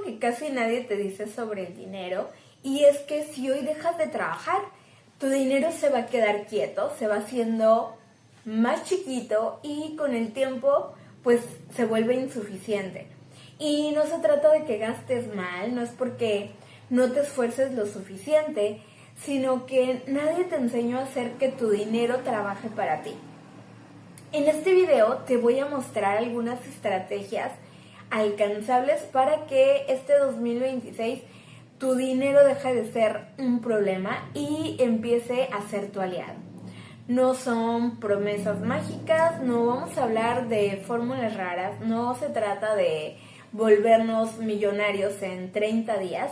que casi nadie te dice sobre el dinero, y es que si hoy dejas de trabajar, tu dinero se va a quedar quieto, se va haciendo más chiquito y con el tiempo pues se vuelve insuficiente. Y no se trata de que gastes mal, no es porque no te esfuerces lo suficiente, sino que nadie te enseñó a hacer que tu dinero trabaje para ti. En este video te voy a mostrar algunas estrategias alcanzables para que este 2026 tu dinero deje de ser un problema y empiece a ser tu aliado. No son promesas mágicas, no vamos a hablar de fórmulas raras, no se trata de volvernos millonarios en 30 días,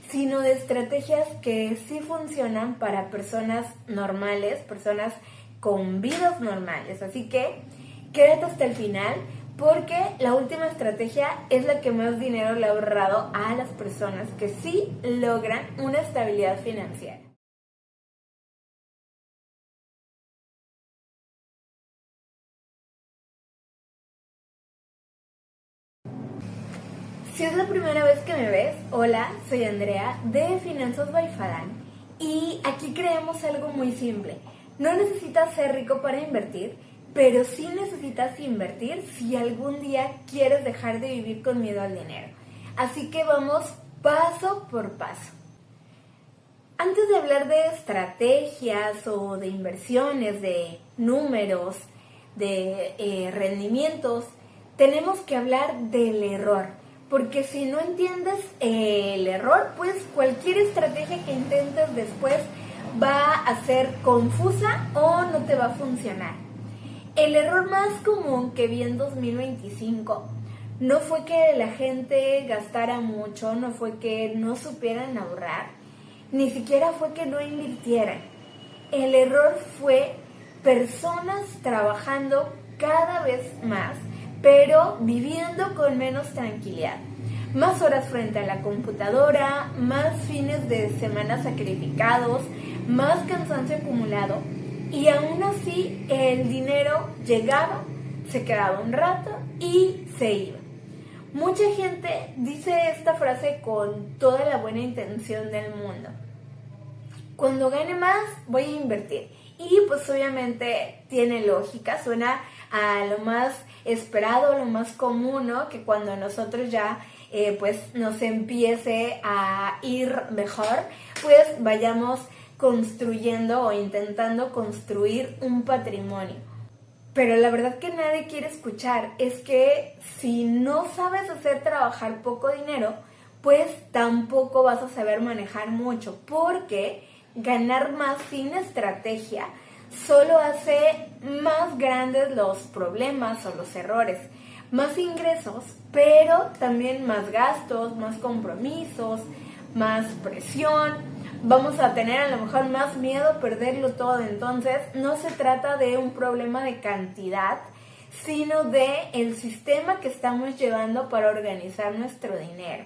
sino de estrategias que sí funcionan para personas normales, personas con vidas normales. Así que quédate hasta el final porque la última estrategia es la que más dinero le ha ahorrado a las personas que sí logran una estabilidad financiera. Si es la primera vez que me ves, hola, soy Andrea de Finanzas by Fadan y aquí creemos algo muy simple. No necesitas ser rico para invertir, pero sí necesitas invertir si algún día quieres dejar de vivir con miedo al dinero. Así que vamos paso por paso. Antes de hablar de estrategias o de inversiones, de números, de rendimientos, tenemos que hablar del error. Porque si no entiendes el error, pues cualquier estrategia que intentes después va a ser confusa o no te va a funcionar. El error más común que vi en 2025 no fue que la gente gastara mucho, no fue que no supieran ahorrar, ni siquiera fue que no invirtieran. El error fue personas trabajando cada vez más, pero viviendo con menos tranquilidad. Más horas frente a la computadora, más fines de semana sacrificados, más cansancio acumulado, y aún así el dinero llegaba, se quedaba un rato y se iba. Mucha gente dice esta frase con toda la buena intención del mundo. Cuando gane más, voy a invertir. Y pues obviamente tiene lógica, suena a lo más esperado, lo más común, ¿no? Que cuando nosotros ya pues nos empiece a ir mejor, pues vayamos construyendo o intentando construir un patrimonio. Pero la verdad que nadie quiere escuchar es que si no sabes hacer trabajar poco dinero, pues tampoco vas a saber manejar mucho, porque ganar más sin estrategia solo hace más grandes los problemas o los errores. Más ingresos, pero también más gastos, más compromisos, más presión. Vamos a tener a lo mejor más miedo a perderlo todo. Entonces no se trata de un problema de cantidad, sino de el sistema que estamos llevando para organizar nuestro dinero.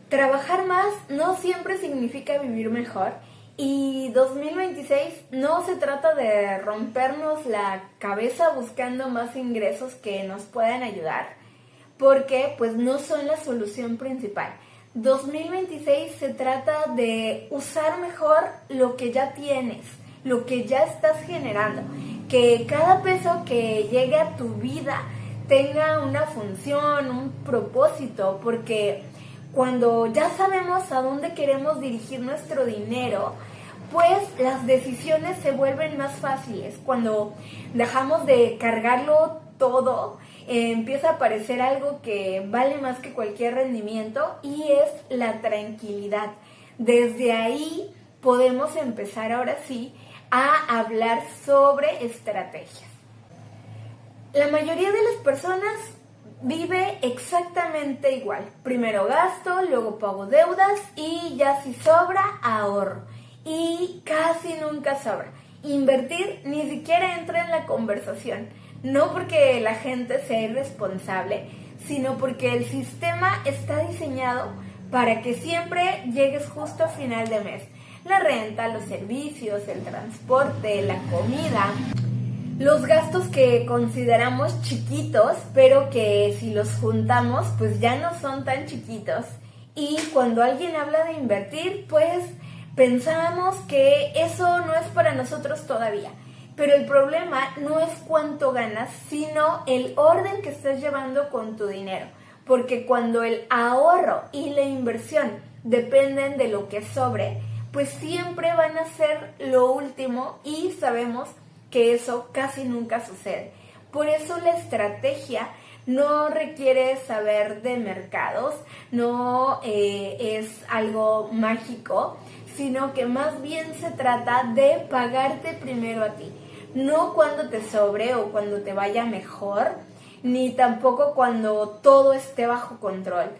Trabajar más no siempre significa vivir mejor, y 2026 no se trata de rompernos la cabeza buscando más ingresos que nos puedan ayudar, porque pues no son la solución principal. 2026 se trata de usar mejor lo que ya tienes, lo que ya estás generando, que cada peso que llegue a tu vida tenga una función, un propósito, porque cuando ya sabemos a dónde queremos dirigir nuestro dinero, pues las decisiones se vuelven más fáciles. Cuando dejamos de cargarlo todo, empieza a aparecer algo que vale más que cualquier rendimiento, y es la tranquilidad. Desde ahí podemos empezar ahora sí a hablar sobre estrategias. La mayoría de las personas vive exactamente igual. Primero gasto, luego pago deudas y ya si sobra, ahorro. Y casi nunca sobra. Invertir ni siquiera entra en la conversación. No porque la gente sea irresponsable, sino porque el sistema está diseñado para que siempre llegues justo a final de mes. La renta, los servicios, el transporte, la comida. Los gastos que consideramos chiquitos, pero que si los juntamos, pues ya no son tan chiquitos. Y cuando alguien habla de invertir, pues pensamos que eso no es para nosotros todavía. Pero el problema no es cuánto ganas, sino el orden que estás llevando con tu dinero. Porque cuando el ahorro y la inversión dependen de lo que sobre, pues siempre van a ser lo último y sabemos que eso casi nunca sucede. Por eso la estrategia no requiere saber de mercados, no es algo mágico, sino que más bien se trata de pagarte primero a ti. No cuando te sobre o cuando te vaya mejor, ni tampoco cuando todo esté bajo control.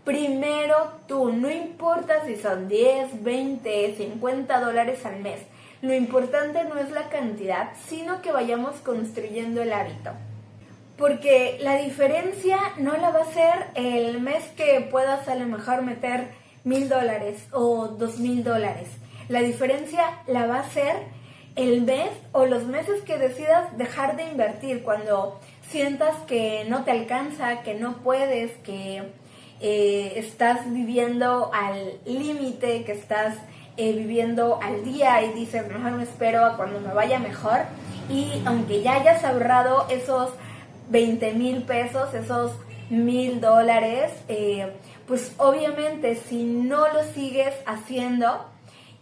Primero tú, no importa si son 10, 20, $50 al mes. Lo importante no es la cantidad, sino que vayamos construyendo el hábito. Porque la diferencia no la va a ser el mes que puedas a lo mejor meter $1,000 o $2,000. La diferencia la va a ser el mes o los meses que decidas dejar de invertir, cuando sientas que no te alcanza, que no puedes, que estás viviendo al límite, que estás viviendo al día y dices, mejor me espero a cuando me vaya mejor. Y aunque ya hayas ahorrado esos 20,000 pesos, esos $1,000, pues obviamente si no lo sigues haciendo,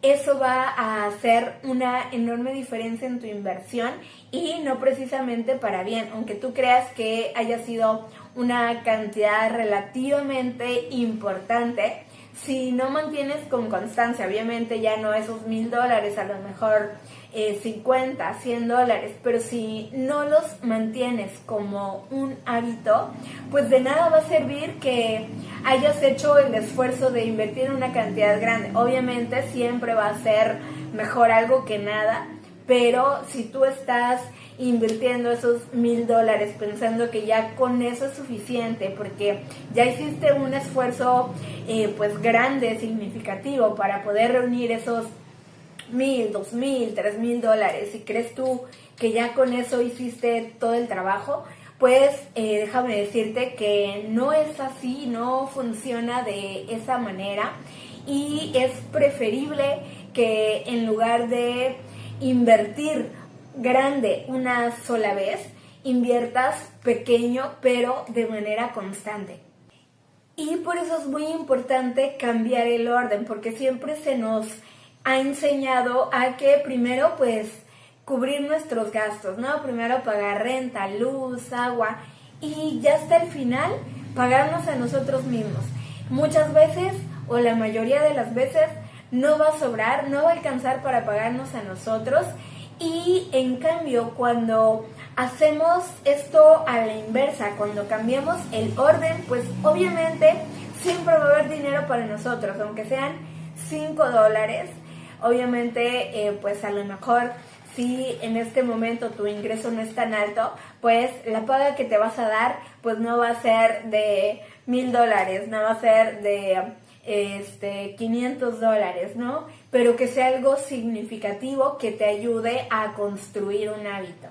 eso va a hacer una enorme diferencia en tu inversión y no precisamente para bien, aunque tú creas que haya sido una cantidad relativamente importante. Si no mantienes con constancia, obviamente ya no esos $1,000, a lo mejor 50, $100, pero si no los mantienes como un hábito, pues de nada va a servir que hayas hecho el esfuerzo de invertir una cantidad grande. Obviamente siempre va a ser mejor algo que nada, pero si tú estás invirtiendo esos $1,000 pensando que ya con eso es suficiente, porque ya hiciste un esfuerzo pues grande, significativo, para poder reunir esos $1,000, $2,000, $3,000, y crees tú que ya con eso hiciste todo el trabajo, pues déjame decirte que no es así, no funciona de esa manera, y es preferible que en lugar de invertir grande una sola vez, inviertas pequeño pero de manera constante. Y por eso es muy importante cambiar el orden, porque siempre se nos ha enseñado a que primero pues cubrir nuestros gastos, ¿no? Primero pagar renta, luz, agua, y ya hasta el final pagarnos a nosotros mismos. Muchas veces, o la mayoría de las veces, no va a sobrar, no va a alcanzar para pagarnos a nosotros. Y en cambio, cuando hacemos esto a la inversa, cuando cambiamos el orden, pues obviamente siempre va a haber dinero para nosotros, aunque sean $5. Obviamente, pues a lo mejor si en este momento tu ingreso no es tan alto, pues la paga que te vas a dar, pues no va a ser de $1,000, no va a ser de $500, ¿no? Pero que sea algo significativo que te ayude a construir un hábito.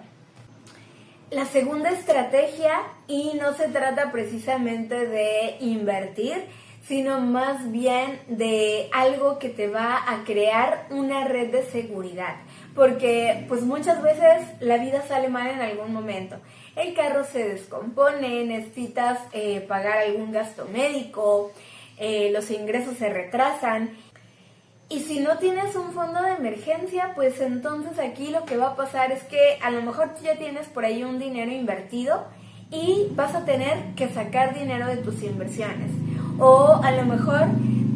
La segunda estrategia, y no se trata precisamente de invertir, sino más bien de algo que te va a crear una red de seguridad. Porque pues muchas veces la vida sale mal en algún momento. El carro se descompone, necesitas pagar algún gasto médico, los ingresos se retrasan. Y si no tienes un fondo de emergencia, pues entonces aquí lo que va a pasar es que a lo mejor tú ya tienes por ahí un dinero invertido y vas a tener que sacar dinero de tus inversiones. O a lo mejor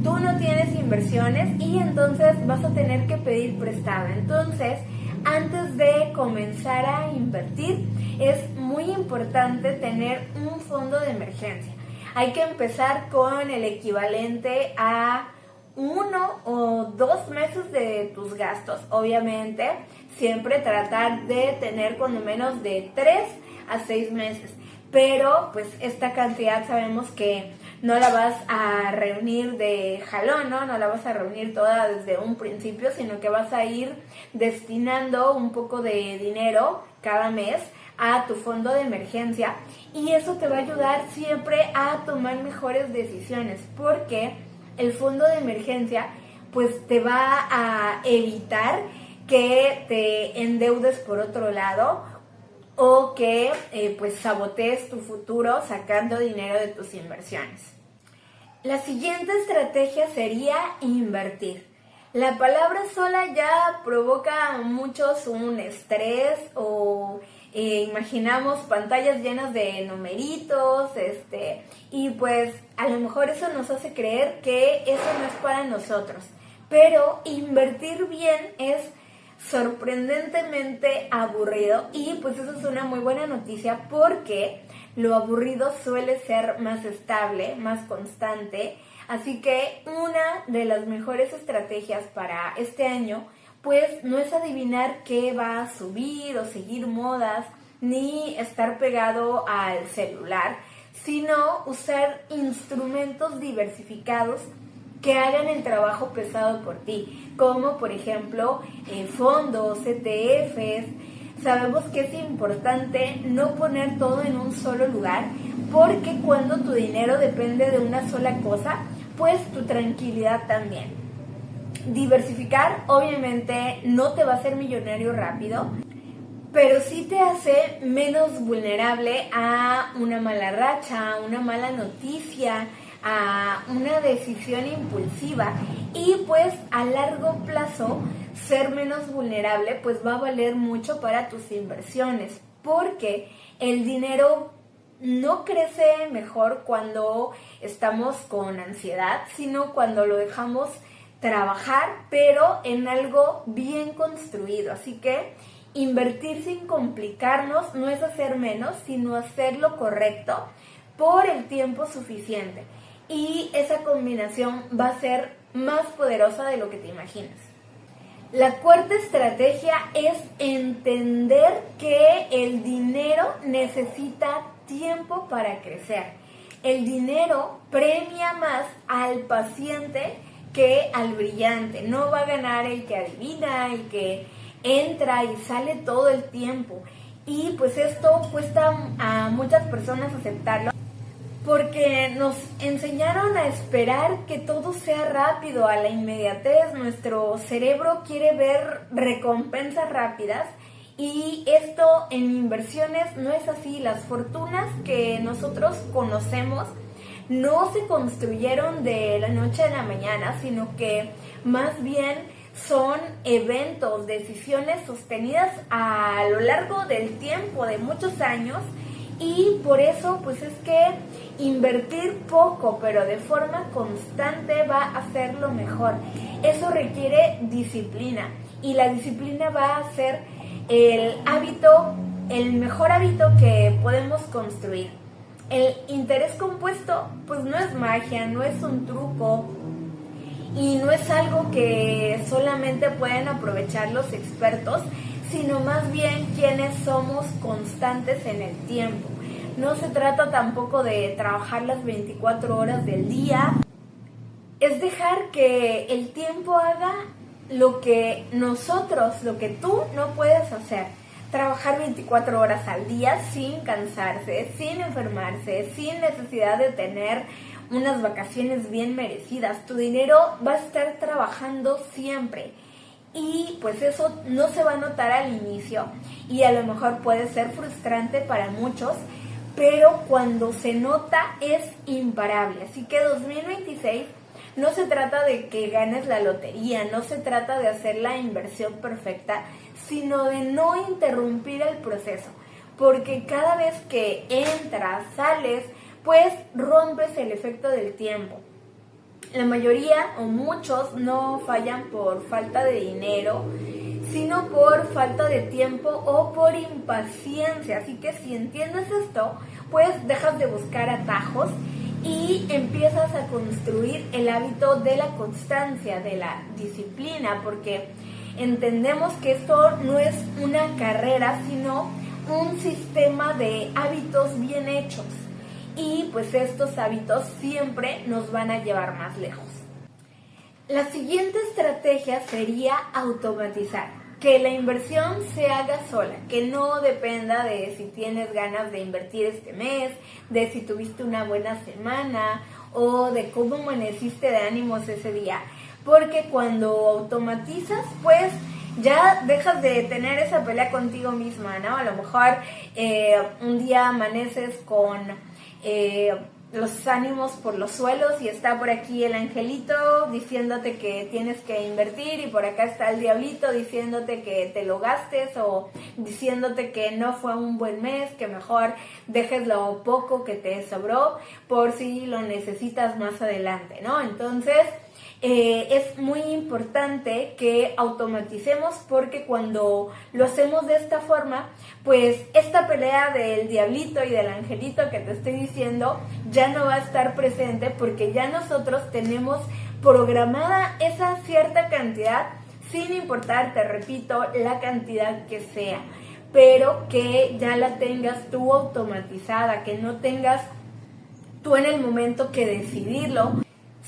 tú no tienes inversiones y entonces vas a tener que pedir prestado. Entonces, antes de comenzar a invertir, es muy importante tener un fondo de emergencia. Hay que empezar con el equivalente a 1 o 2 meses de tus gastos. Obviamente, siempre tratar de tener cuando menos de 3 a 6 meses. Pero, pues, esta cantidad sabemos que no la vas a reunir de jalón, ¿no? No la vas a reunir toda desde un principio, sino que vas a ir destinando un poco de dinero cada mes a tu fondo de emergencia, y eso te va a ayudar siempre a tomar mejores decisiones, porque el fondo de emergencia pues te va a evitar que te endeudes por otro lado o que pues sabotees tu futuro sacando dinero de tus inversiones. La siguiente estrategia sería invertir. La palabra sola ya provoca a muchos un estrés o imaginamos pantallas llenas de numeritos, y pues a lo mejor eso nos hace creer que eso no es para nosotros. Pero invertir bien es sorprendentemente aburrido, y pues eso es una muy buena noticia, porque lo aburrido suele ser más estable, más constante. Así que una de las mejores estrategias para este año pues no es adivinar qué va a subir o seguir modas, ni estar pegado al celular, sino usar instrumentos diversificados que hagan el trabajo pesado por ti, como por ejemplo fondos, ETFs. Sabemos que es importante no poner todo en un solo lugar, porque cuando tu dinero depende de una sola cosa, pues tu tranquilidad también. Diversificar obviamente no te va a hacer millonario rápido, pero sí te hace menos vulnerable a una mala racha, a una mala noticia, a una decisión impulsiva, y pues a largo plazo ser menos vulnerable pues va a valer mucho para tus inversiones, porque el dinero no crece mejor cuando estamos con ansiedad, sino cuando lo dejamos trabajar, pero en algo bien construido. Así que invertir sin complicarnos no es hacer menos, sino hacer lo correcto por el tiempo suficiente. Y esa combinación va a ser más poderosa de lo que te imaginas. La cuarta estrategia es entender que el dinero necesita tiempo para crecer. El dinero premia más al paciente que al brillante. No va a ganar el que adivina, el que entra y sale todo el tiempo. Y pues esto cuesta a muchas personas aceptarlo, porque nos enseñaron a esperar que todo sea rápido, a la inmediatez. Nuestro cerebro quiere ver recompensas rápidas, y esto en inversiones no es así. Las fortunas que nosotros conocemos no se construyeron de la noche a la mañana, sino que más bien son eventos, decisiones sostenidas a lo largo del tiempo, de muchos años. Y por eso pues es que invertir poco pero de forma constante va a ser lo mejor. Eso requiere disciplina, y la disciplina va a ser el hábito, el mejor hábito que podemos construir. El interés compuesto pues no es magia, no es un truco, y no es algo que solamente pueden aprovechar los expertos, sino más bien quienes somos constantes en el tiempo. No se trata tampoco de trabajar las 24 horas del día, es dejar que el tiempo haga lo que tú no puedes hacer. Trabajar 24 horas al día sin cansarse, sin enfermarse, sin necesidad de tener unas vacaciones bien merecidas. Tu dinero va a estar trabajando siempre, y pues eso no se va a notar al inicio, y a lo mejor puede ser frustrante para muchos, pero cuando se nota es imparable. Así que 2026 no se trata de que ganes la lotería, no se trata de hacer la inversión perfecta, sino de no interrumpir el proceso, porque cada vez que entras, sales, pues rompes el efecto del tiempo. La mayoría o muchos no fallan por falta de dinero, sino por falta de tiempo o por impaciencia. Así que si entiendes esto, pues dejas de buscar atajos y empiezas a construir el hábito de la constancia, de la disciplina, porque entendemos que esto no es una carrera, sino un sistema de hábitos bien hechos. y pues estos hábitos siempre nos van a llevar más lejos. La siguiente estrategia sería automatizar, que la inversión se haga sola, que no dependa de si tienes ganas de invertir este mes, de si tuviste una buena semana o de cómo amaneciste de ánimos ese día, porque cuando automatizas pues ya dejas de tener esa pelea contigo misma, ¿no? A lo mejor un día amaneces con los ánimos por los suelos y está por aquí el angelito diciéndote que tienes que invertir y por acá está el diablito diciéndote que te lo gastes o diciéndote que no fue un buen mes, que mejor dejes lo poco que te sobró por si lo necesitas más adelante, ¿no? Entonces es muy importante que automaticemos porque cuando lo hacemos de esta forma, pues esta pelea del diablito y del angelito que te estoy diciendo ya no va a estar presente porque ya nosotros tenemos programada esa cierta cantidad sin importar, te repito, la cantidad que sea, pero que ya la tengas tú automatizada, que no tengas tú en el momento que decidirlo,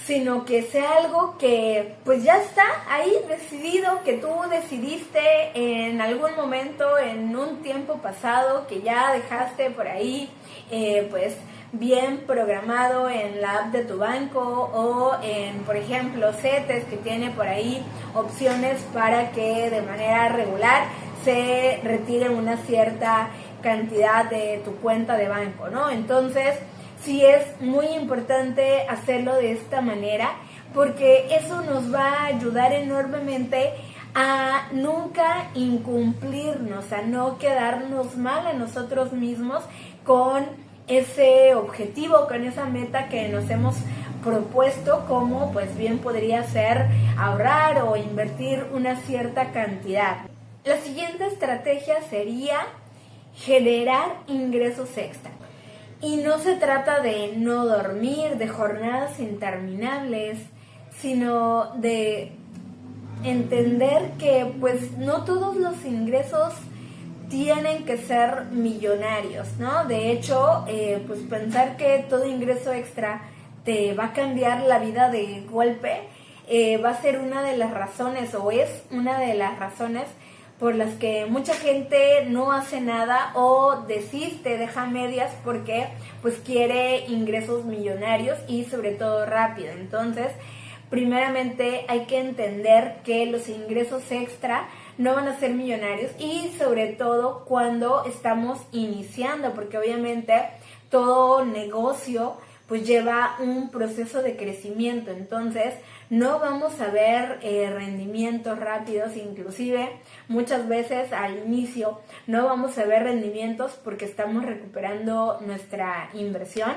sino que sea algo que pues ya está ahí decidido, que tú decidiste en algún momento, en un tiempo pasado, que ya dejaste por ahí pues bien programado en la app de tu banco o en, por ejemplo, CETES, que tiene por ahí opciones para que de manera regular se retire una cierta cantidad de tu cuenta de banco, ¿no? Entonces, sí es muy importante hacerlo de esta manera porque eso nos va a ayudar enormemente a nunca incumplirnos, a no quedarnos mal a nosotros mismos con ese objetivo, con esa meta que nos hemos propuesto, como pues bien podría ser ahorrar o invertir una cierta cantidad. La siguiente estrategia sería generar ingresos extra. Y no se trata de no dormir, de jornadas interminables, sino de entender que pues no todos los ingresos tienen que ser millonarios, ¿no? De hecho, pues pensar que todo ingreso extra te va a cambiar la vida de golpe, va a ser una de las razones, o es una de las razones por las que mucha gente no hace nada o desiste, deja medias porque pues quiere ingresos millonarios y sobre todo rápido. Entonces, primeramente hay que entender que los ingresos extra no van a ser millonarios y sobre todo cuando estamos iniciando, porque obviamente todo negocio pues lleva un proceso de crecimiento, entonces no vamos a ver rendimientos rápidos, inclusive muchas veces al inicio no vamos a ver rendimientos porque estamos recuperando nuestra inversión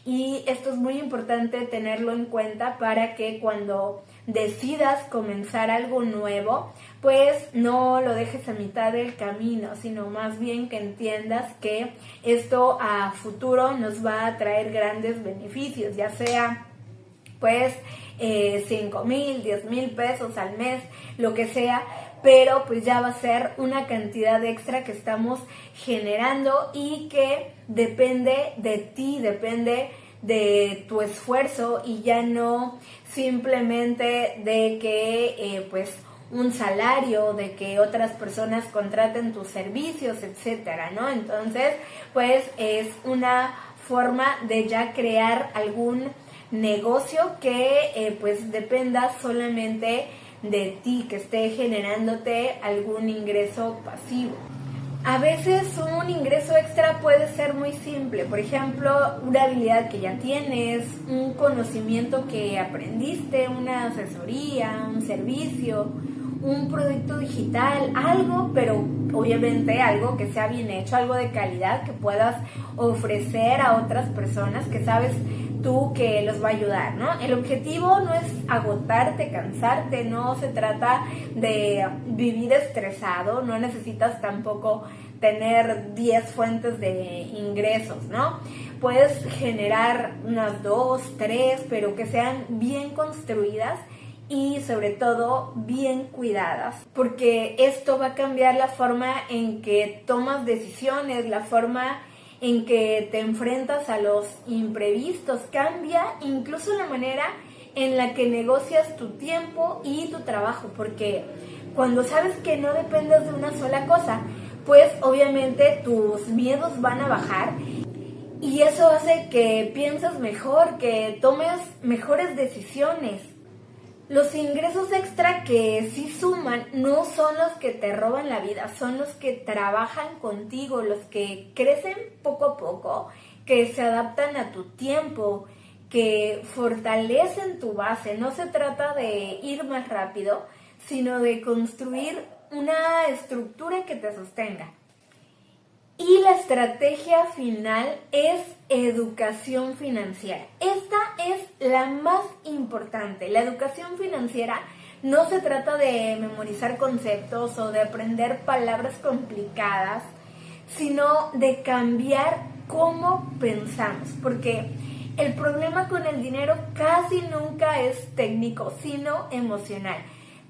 y esto es muy importante tenerlo en cuenta para que cuando decidas comenzar algo nuevo, pues no lo dejes a mitad del camino, sino más bien que entiendas que esto a futuro nos va a traer grandes beneficios, ya sea pues 5,000, 10,000 pesos al mes, lo que sea, pero pues ya va a ser una cantidad extra que estamos generando y que depende de ti, depende de tu esfuerzo y ya no simplemente de que pues un salario, de que otras personas contraten tus servicios, etcétera, ¿no? Entonces, pues es una forma de ya crear algún negocio que pues dependa solamente de ti, que esté generándote algún ingreso pasivo. A veces un ingreso extra puede ser muy simple, por ejemplo, una habilidad que ya tienes, un conocimiento que aprendiste, una asesoría, un servicio, un producto digital, algo, pero obviamente algo que sea bien hecho, algo de calidad que puedas ofrecer a otras personas que sabes tú que los va a ayudar, ¿no? El objetivo no es agotarte, cansarte, no se trata de vivir estresado, no necesitas tampoco tener 10 fuentes de ingresos, ¿no? Puedes generar unas 2, 3, pero que sean bien construidas y sobre todo bien cuidadas, porque esto va a cambiar la forma en que tomas decisiones, la forma en que te enfrentas a los imprevistos, cambia incluso la manera en la que negocias tu tiempo y tu trabajo, porque cuando sabes que no dependes de una sola cosa, pues obviamente tus miedos van a bajar y eso hace que pienses mejor, que tomes mejores decisiones. Los ingresos extra que sí suman no son los que te roban la vida, son los que trabajan contigo, los que crecen poco a poco, que se adaptan a tu tiempo, que fortalecen tu base. No se trata de ir más rápido, sino de construir una estructura que te sostenga. Y la estrategia final es educación financiera. Esta es la más importante. La educación financiera no se trata de memorizar conceptos o de aprender palabras complicadas, sino de cambiar cómo pensamos. Porque el problema con el dinero casi nunca es técnico, sino emocional.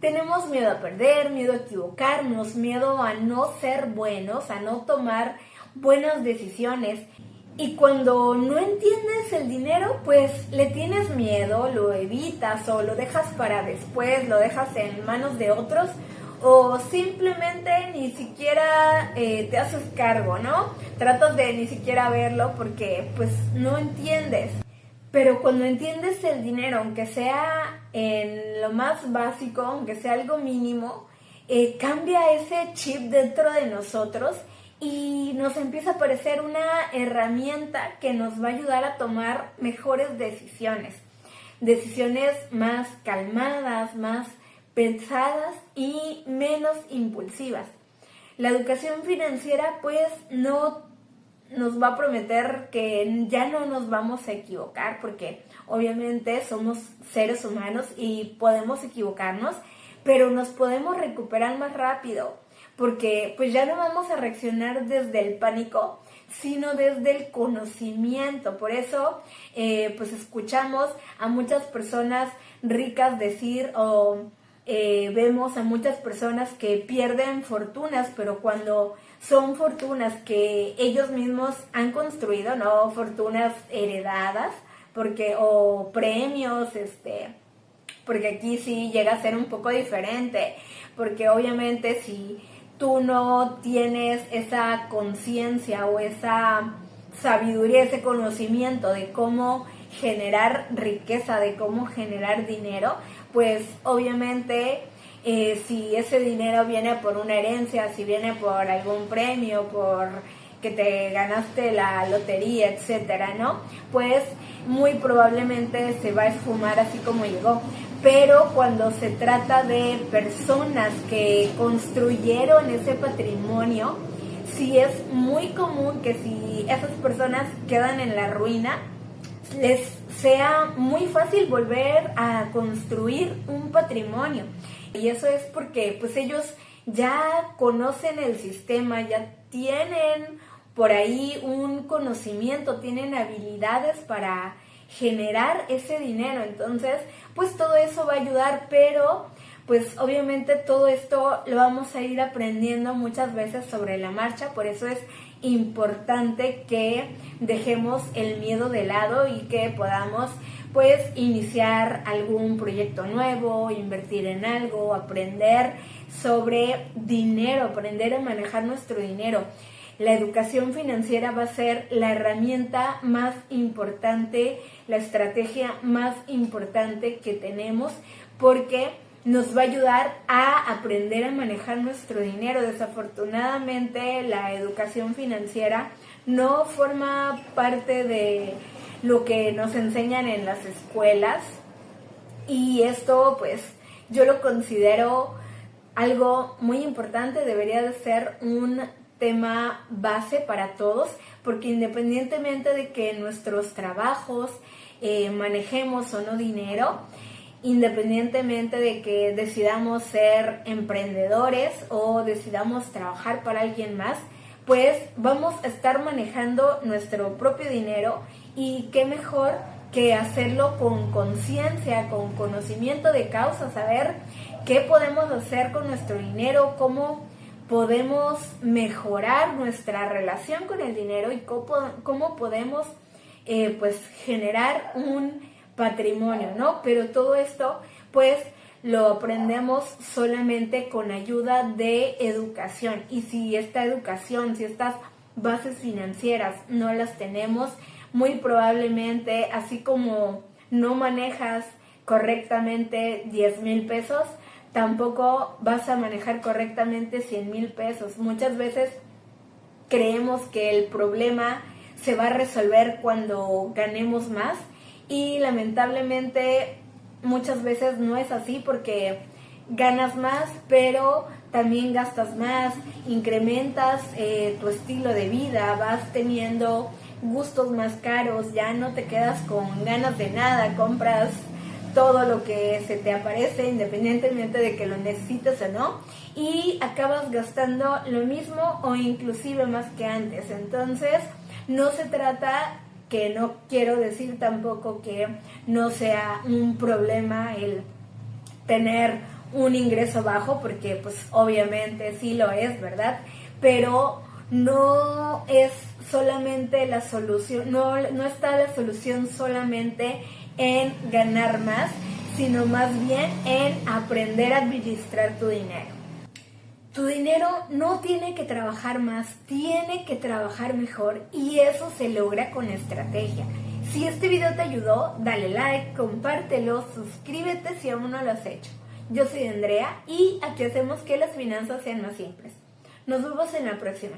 Tenemos miedo a perder, miedo a equivocarnos, miedo a no ser buenos, a no tomar buenas decisiones. Y cuando no entiendes el dinero, pues le tienes miedo, lo evitas o lo dejas para después, lo dejas en manos de otros o simplemente ni siquiera te haces cargo, ¿no? Tratas de ni siquiera verlo porque pues no entiendes. Pero cuando entiendes el dinero, aunque sea en lo más básico, aunque sea algo mínimo, cambia ese chip dentro de nosotros y nos empieza a parecer una herramienta que nos va a ayudar a tomar mejores decisiones. Decisiones más calmadas, más pensadas y menos impulsivas. La educación financiera pues no nos va a prometer que ya no nos vamos a equivocar, porque obviamente somos seres humanos y podemos equivocarnos, pero nos podemos recuperar más rápido, porque pues ya no vamos a reaccionar desde el pánico, sino desde el conocimiento. Por eso pues escuchamos a muchas personas ricas decir vemos a muchas personas que pierden fortunas, pero cuando son fortunas que ellos mismos han construido, no fortunas heredadas, o premios, porque aquí sí llega a ser un poco diferente, porque obviamente si tú no tienes esa conciencia o esa sabiduría, ese conocimiento de cómo generar riqueza, de cómo generar dinero, pues obviamente si ese dinero viene por una herencia, si viene por algún premio, por que te ganaste la lotería, etcétera, ¿no? Pues muy probablemente se va a esfumar así como llegó. Pero cuando se trata de personas que construyeron ese patrimonio, sí es muy común que si esas personas quedan en la ruina, les sea muy fácil volver a construir un patrimonio. Y eso es porque pues ellos ya conocen el sistema, ya tienen por ahí un conocimiento, tienen habilidades para generar ese dinero. Entonces pues todo eso va a ayudar, pero pues obviamente todo esto lo vamos a ir aprendiendo muchas veces sobre la marcha. Por eso es importante que dejemos el miedo de lado y que podamos pues iniciar algún proyecto nuevo, invertir en algo, aprender sobre dinero, aprender a manejar nuestro dinero. La educación financiera va a ser la herramienta más importante, la estrategia más importante que tenemos, porque nos va a ayudar a aprender a manejar nuestro dinero. Desafortunadamente, la educación financiera no forma parte de lo que nos enseñan en las escuelas, y esto pues yo lo considero algo muy importante. Debería de ser un tema base para todos, porque independientemente de que en nuestros trabajos manejemos o no dinero, independientemente de que decidamos ser emprendedores o decidamos trabajar para alguien más, pues vamos a estar manejando nuestro propio dinero, y qué mejor que hacerlo con conciencia, con conocimiento de causa, saber qué podemos hacer con nuestro dinero, cómo podemos mejorar nuestra relación con el dinero y cómo podemos pues generar un patrimonio, ¿no? Pero todo esto pues lo aprendemos solamente con ayuda de educación, y si esta educación, si estas bases financieras no las tenemos, muy probablemente, así como no manejas correctamente 10,000 pesos, tampoco vas a manejar correctamente 100,000 pesos. Muchas veces creemos que el problema se va a resolver cuando ganemos más, y lamentablemente muchas veces no es así, porque ganas más pero también gastas más, incrementas tu estilo de vida, vas teniendo gustos más caros, ya no te quedas con ganas de nada, compras todo lo que se te aparece independientemente de que lo necesites o no, y acabas gastando lo mismo o inclusive más que antes. Entonces no se trata, que no quiero decir tampoco que no sea un problema el tener un ingreso bajo, porque pues obviamente sí lo es, ¿verdad? Pero no es solamente la solución, no está la solución solamente en ganar más, sino más bien en aprender a administrar tu dinero. Tu dinero no tiene que trabajar más, tiene que trabajar mejor, y eso se logra con estrategia. Si este video te ayudó, dale like, compártelo, suscríbete si aún no lo has hecho. Yo soy Andrea y aquí hacemos que las finanzas sean más simples. Nos vemos en la próxima.